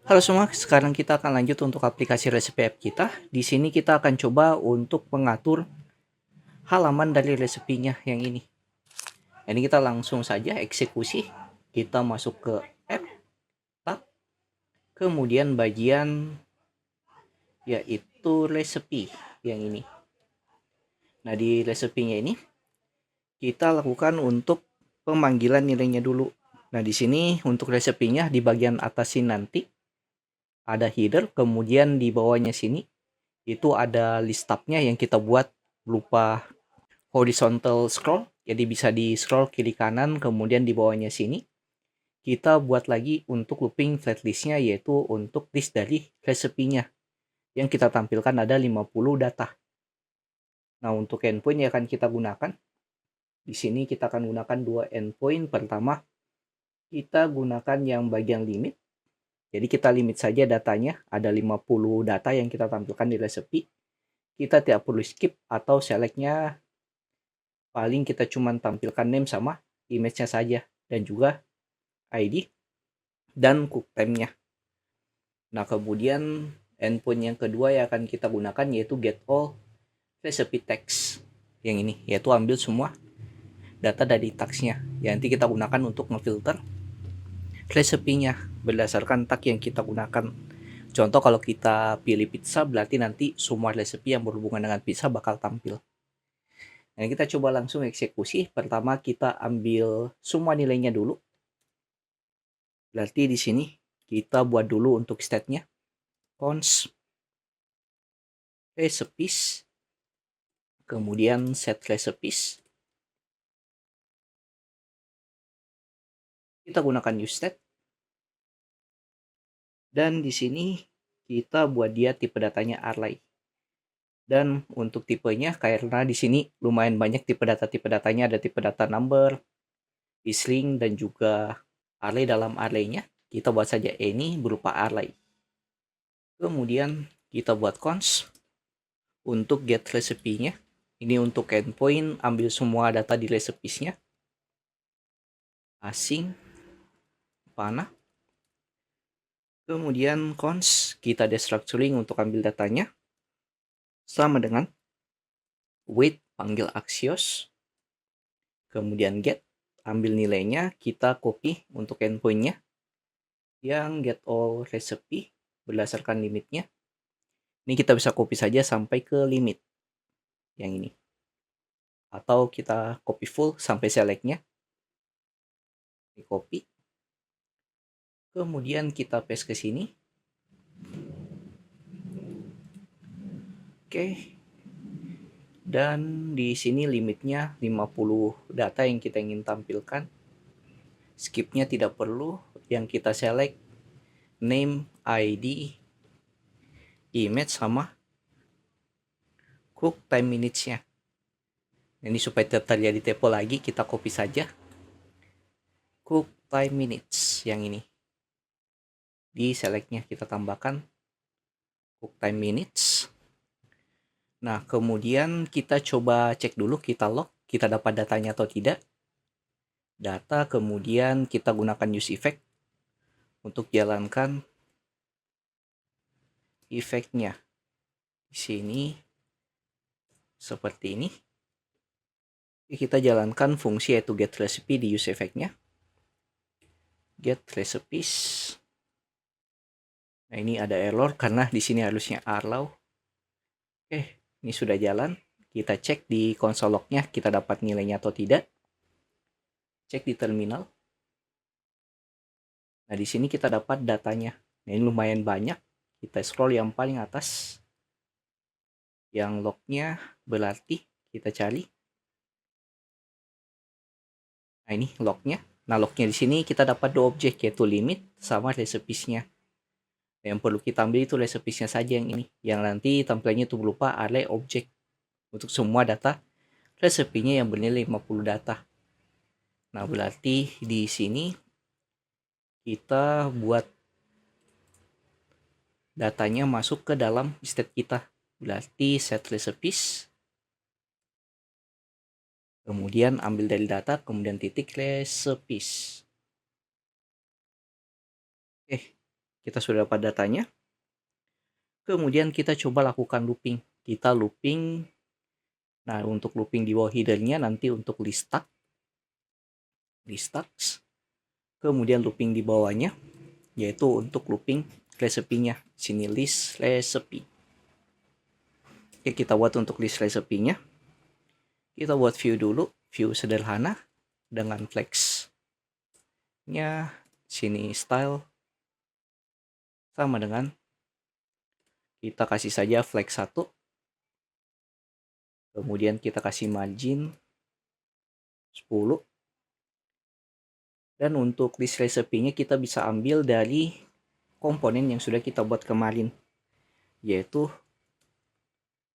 Halo semua, sekarang kita akan lanjut untuk aplikasi resep app kita. Di sini kita akan coba untuk mengatur halaman dari resepinya yang ini. Ini kita langsung saja eksekusi. Kita masuk ke app, tab, kemudian bagian yaitu resepi yang ini. Nah, di resepinya ini kita lakukan untuk pemanggilan nilainya dulu. Nah, di sini untuk resepinya di bagian atas ini nanti ada header, kemudian di bawahnya sini itu ada list tabnya yang kita buat berupa horizontal scroll, jadi bisa di scroll kiri kanan, kemudian di bawahnya sini kita buat lagi untuk looping flatlistnya, yaitu untuk list dari resepinya yang kita tampilkan ada 50 data. Nah, untuk endpoint yang akan kita gunakan di sini kita akan gunakan dua endpoint. Pertama, kita gunakan yang bagian limit, jadi kita limit saja datanya, ada 50 data yang kita tampilkan di resepi. Kita tidak perlu skip atau selectnya, paling kita cuma tampilkan name sama image-nya saja, dan juga ID dan cooktime-nya. Nah, kemudian endpoint yang kedua yang akan kita gunakan yaitu get all recipe text yang ini, yaitu ambil semua data dari tagsnya yang nanti kita gunakan untuk ngefilter resepnya berdasarkan tag yang kita gunakan. Contoh, kalau kita pilih pizza, berarti nanti semua resepi yang berhubungan dengan pizza bakal tampil. Nah, kita coba langsung eksekusi. Pertama, kita ambil semua nilainya dulu. Berarti di sini kita buat dulu untuk state-nya. Cons recipes, kemudian set recipes. Kita gunakan use state. Dan di sini kita buat dia tipe datanya array. Dan untuk tipenya, karena di sini lumayan banyak tipe datanya, ada tipe data number, string, dan juga array. Dalam array-nya kita buat saja any berupa array. Kemudian kita buat cons untuk get recipe-nya. Ini untuk endpoint, ambil semua data di recipes-nya. Asing panah. Kemudian cons kita destructuring untuk ambil datanya, sama dengan wait panggil Axios. Kemudian get ambil nilainya, kita copy untuk endpoint-nya yang get all recipe berdasarkan limitnya. Ini kita bisa copy saja sampai ke limit yang ini, atau kita copy full sampai select-nya. Di copy, kemudian kita paste ke sini. Oke. Dan di sini limitnya 50 data yang kita ingin tampilkan. Skipnya tidak perlu, yang kita select name, ID, image, sama cook time minutes-nya. Ini supaya tidak terjadi typo lagi, kita copy saja cook time minutes yang ini. Di select-nya kita tambahkan cook time minutes. Nah, kemudian kita coba cek dulu, kita log, kita dapat datanya atau tidak. Data, kemudian kita gunakan use effect untuk jalankan efeknya. Di sini seperti ini. Kita jalankan fungsi yaitu get recipe di use effect-nya. Get recipes. Nah, ini ada error karena di sini harusnya allow. Oke, ini sudah jalan. Kita cek di console log-nya, kita dapat nilainya atau tidak. Cek di terminal. Nah, di sini kita dapat datanya. Nah, ini lumayan banyak. Kita scroll yang paling atas. Yang log-nya berarti kita cari. Nah, ini log-nya. Nah, log-nya di sini kita dapat dua objek, yaitu limit sama recipes-nya. Yang perlu kita ambil itu recipes-nya saja yang ini. Yang nanti tampilannya itu berupa array objek untuk semua data recipe-nya yang bernilai 50 data. Nah, berarti di sini kita buat datanya masuk ke dalam state kita. Berarti set recipes. Kemudian ambil dari data, kemudian titik recipes. kita sudah dapat datanya. Kemudian kita coba lakukan looping. Kita looping. Nah, untuk looping di bawah headernya nanti untuk list tags. Kemudian looping di bawahnya yaitu untuk looping resepnya. Sini list recipe. Oke, kita buat untuk list resepnya. Kita buat view dulu, view sederhana dengan flex-nya. Sini style sama dengan kita kasih saja flex 1. Kemudian kita kasih margin 10. Dan untuk list recipe-nya kita bisa ambil dari komponen yang sudah kita buat kemarin. Yaitu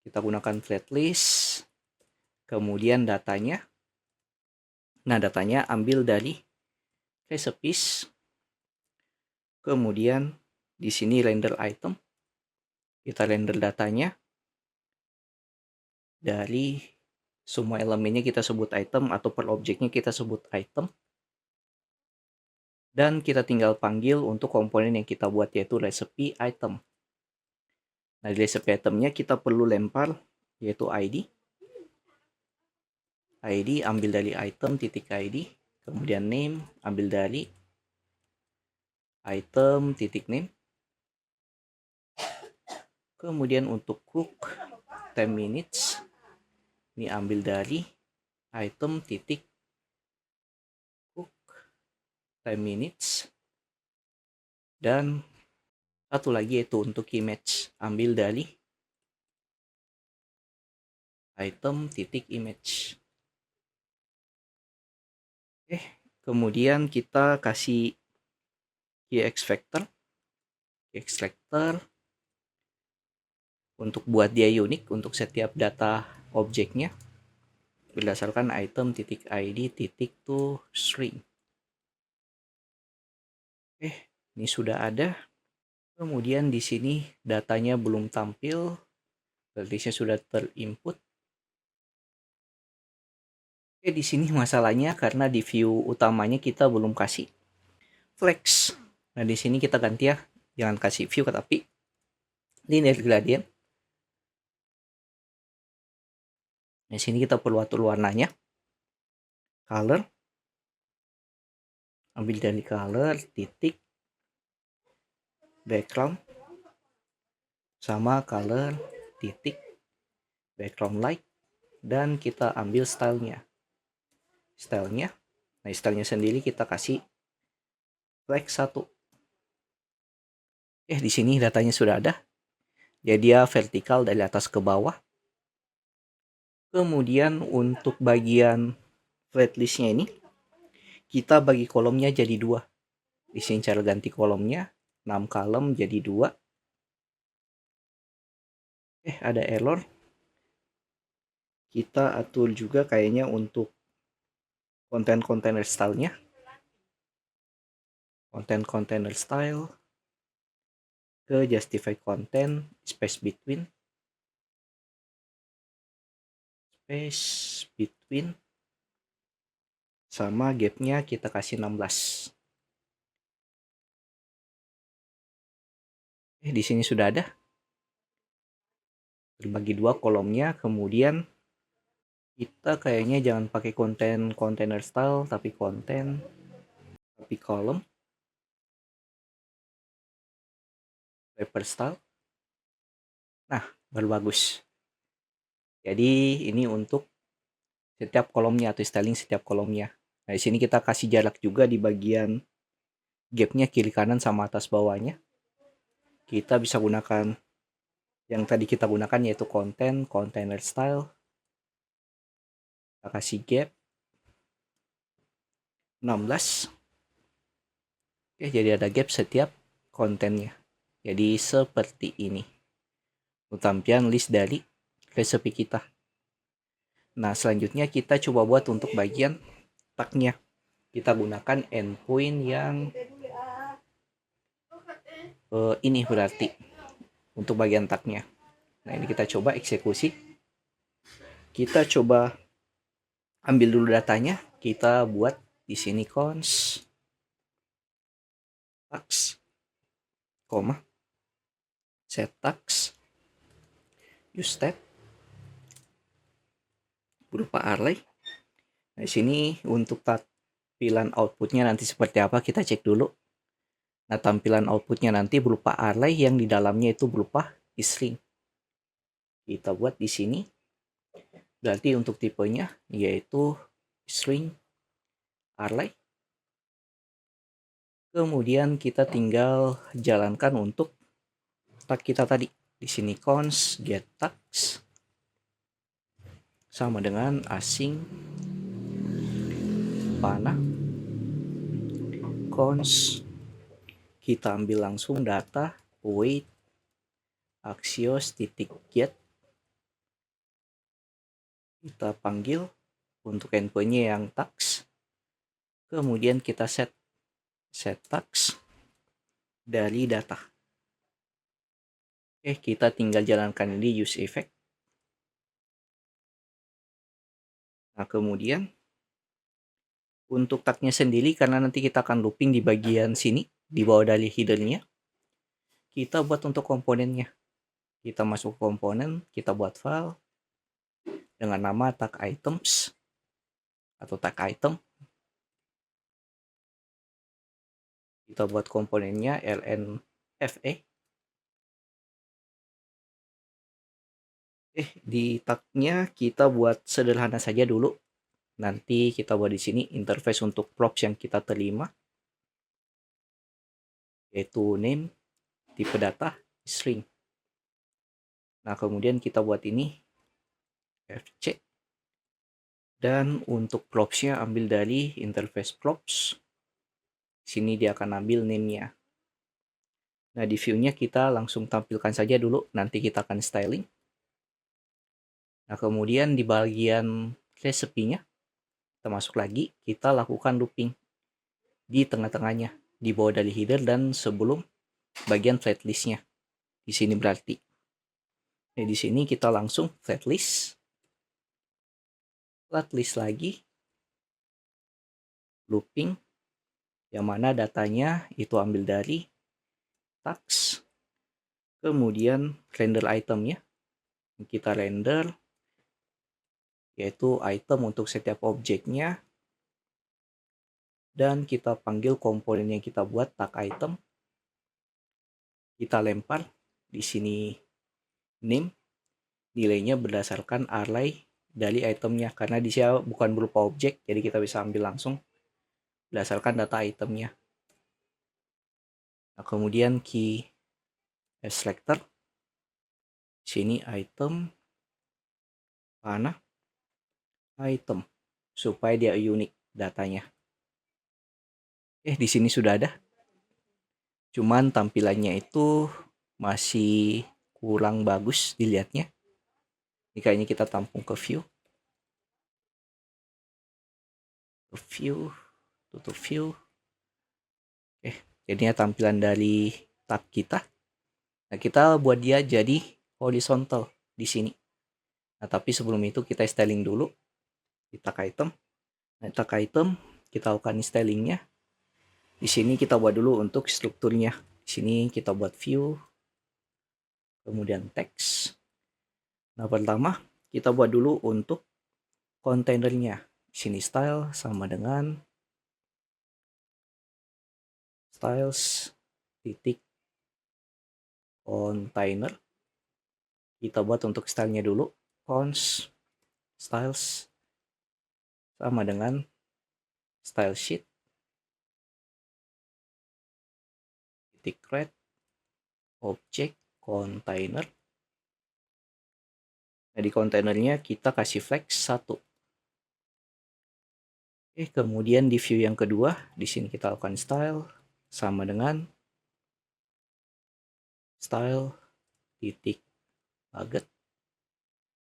kita gunakan flat list. Kemudian datanya. Nah, datanya ambil dari recipes. Kemudian di sini render item. Kita render datanya. Dari semua elemennya kita sebut item atau per objeknya kita sebut item. Dan kita tinggal panggil untuk komponen yang kita buat yaitu recipe item. Nah, di recipe itemnya kita perlu lempar yaitu ID. ID ambil dari item titik ID. Kemudian name ambil dari item titik name. Kemudian untuk cook 10 minutes. Ini ambil dari item titik cook 10 minutes. Dan satu lagi yaitu untuk image. Ambil dari item titik image. Kemudian kita kasih key extractor untuk buat dia unik untuk setiap data objeknya berdasarkan item titik id titik to string. Ini sudah ada. Kemudian di sini datanya belum tampil, listnya sudah terinput. Di sini masalahnya karena di view utamanya kita belum kasih flex. Nah, di sini kita ganti ya, jangan kasih view tapi linear gradient. Di sini kita perlu atur warnanya. Color. Ambil dari color titik background sama color titik background light dan kita ambil stylenya. Nah, stylenya sendiri kita kasih flex 1. Di sini datanya sudah ada. Jadi dia vertikal dari atas ke bawah. Kemudian untuk bagian flat listnya ini kita bagi kolomnya jadi 2. Di sini cara ganti kolomnya 6 kolom jadi 2. Ada error. Kita atur juga kayaknya untuk content container style-nya. Content container style ke justify content space between sama gapnya kita kasih 16. Di sini sudah ada. Terbagi 2 kolomnya. Kemudian kita kayaknya jangan pakai content container style tapi kolom paper style. Nah, baru bagus. Jadi ini untuk setiap kolomnya atau styling setiap kolomnya. Nah, di sini kita kasih jarak juga di bagian gapnya kiri kanan sama atas bawahnya. Kita bisa gunakan yang tadi kita gunakan yaitu content container style. Kita kasih gap 16. Jadi ada gap setiap kontennya. Jadi seperti ini tampilan list dari recipe kita. Nah, selanjutnya kita coba buat untuk bagian tagnya. Kita gunakan endpoint yang ini berarti untuk bagian tagnya. Nah, ini kita coba eksekusi. Kita coba ambil dulu datanya. Kita buat di sini cons tags. koma, set tax, use tab, berupa array. Nah, di sini untuk tampilan outputnya nanti seperti apa kita cek dulu. Nah, tampilan outputnya nanti berupa array yang di dalamnya itu berupa string. Kita buat di sini. Berarti untuk tipenya yaitu string array. Kemudian kita tinggal jalankan untuk tag kita tadi. Di sini const get tags sama dengan asing panah const, kita ambil langsung data await axios titik get, kita panggil untuk endpointnya yang tags, kemudian kita set tags dari data. Oke, kita tinggal jalankan di use effect. Nah, kemudian untuk tagnya sendiri, karena nanti kita akan looping di bagian sini di bawah dari headernya, kita buat untuk komponennya. Kita masuk komponen, kita buat file dengan nama tag items atau tag item. Kita buat komponennya lnfa. Di tagnya kita buat sederhana saja dulu. Nanti kita buat di sini interface untuk props yang kita terima, yaitu name, tipe data, string. Nah, kemudian kita buat ini fc. Dan untuk propsnya ambil dari interface props. Sini dia akan ambil name-nya. Nah, di view-nya kita langsung tampilkan saja dulu. Nanti kita akan styling. Nah, kemudian di bagian recipe-nya, kita masuk lagi, kita lakukan looping di tengah-tengahnya, di bawah dari header dan sebelum bagian flat list-nya. Di sini berarti. Nah, di sini kita langsung flat list lagi, looping, yang mana datanya itu ambil dari tags, kemudian render itemnya, kita render, yaitu item untuk setiap objeknya, dan kita panggil komponen yang kita buat tag item, kita lempar di sini name, nilainya berdasarkan array dari itemnya, karena di sini bukan berupa objek, jadi kita bisa ambil langsung berdasarkan data itemnya. Nah, kemudian key selector, sini item panah item, supaya dia unik datanya. Di sini sudah ada. Cuman tampilannya itu masih kurang bagus dilihatnya. Ini kayaknya kita tampung ke view. Tutup view. Jadinya tampilan dari tab kita. Nah, kita buat dia jadi horizontal di sini. Nah, tapi sebelum itu kita styling dulu di tag item. Nah, tag item kita lakukan stylingnya. Di sini kita buat dulu untuk strukturnya. Di sini kita buat view, kemudian text. Nah, pertama kita buat dulu untuk kontainernya. Di sini style sama dengan styles titik container. Kita buat untuk stylenya dulu, const styles sama dengan style sheet titik create object container. Nah, di kontainernya kita kasih flag 1. Kemudian di view yang kedua, di sini kita lakukan style sama dengan style titik budget.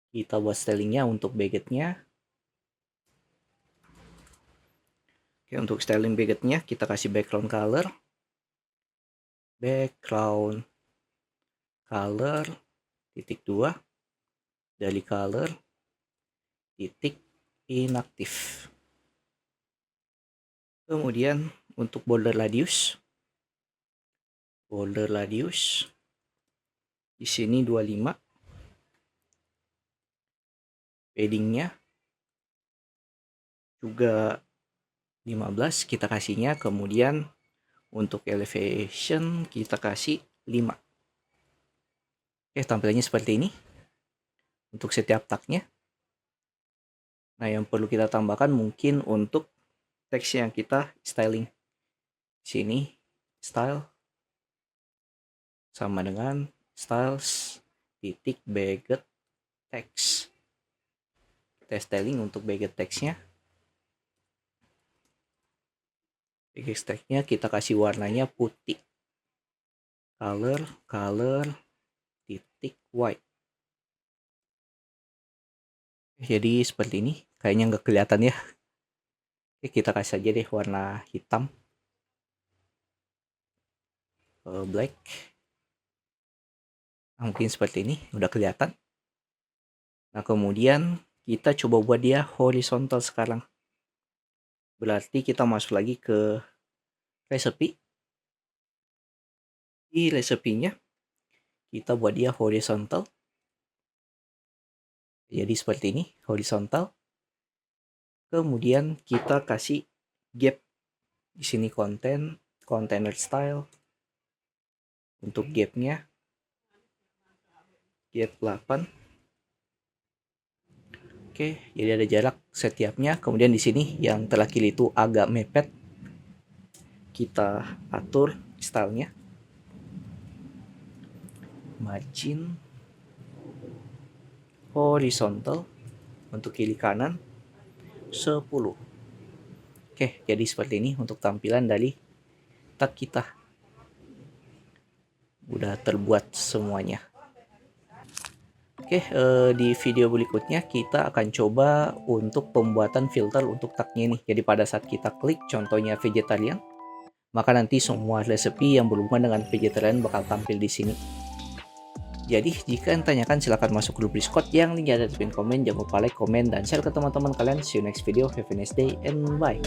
Kita buat stylingnya untuk budgetnya. Untuk styling budgetnya kita kasih background color titik 2 dari color titik inaktif. Kemudian untuk border radius Border radius di sini 25. Paddingnya juga 15 kita kasihnya. Kemudian untuk elevation kita kasih 5. Oke, tampilannya seperti ini untuk setiap tagnya. Nah, yang perlu kita tambahkan mungkin untuk teks yang kita styling. Sini style sama dengan styles titik baget text. Kita styling untuk baget textnya. Baget textnya kita kasih warnanya putih. Color titik white. Jadi seperti ini. Kayaknya nggak kelihatan ya. Oke, kita kasih aja deh warna hitam. Black. Nah, mungkin seperti ini. Udah kelihatan. Nah, kemudian kita coba buat dia horizontal sekarang. Berarti kita masuk lagi ke recipe. Di resepenya kita buat dia horizontal. Jadi seperti ini, horizontal. Kemudian kita kasih gap. Di sini container style. Untuk gapnya gap 8. Oke, jadi ada jarak setiapnya. Kemudian di sini yang terlakil itu agak mepet. Kita atur stylenya. Margin horizontal untuk kiri kanan 10. Oke, jadi seperti ini untuk tampilan dari tag kita. Udah terbuat semuanya. Oke, di video berikutnya kita akan coba untuk pembuatan filter untuk tagnya ini. Jadi pada saat kita klik contohnya vegetarian, maka nanti semua resepi yang berhubungan dengan vegetarian bakal tampil di sini. Jadi jika yang tanyakan silahkan masuk grup Discord yang linknya ada di pin komen. Jangan lupa like, komen, dan share ke teman-teman kalian. See you next video. Have a nice day and bye.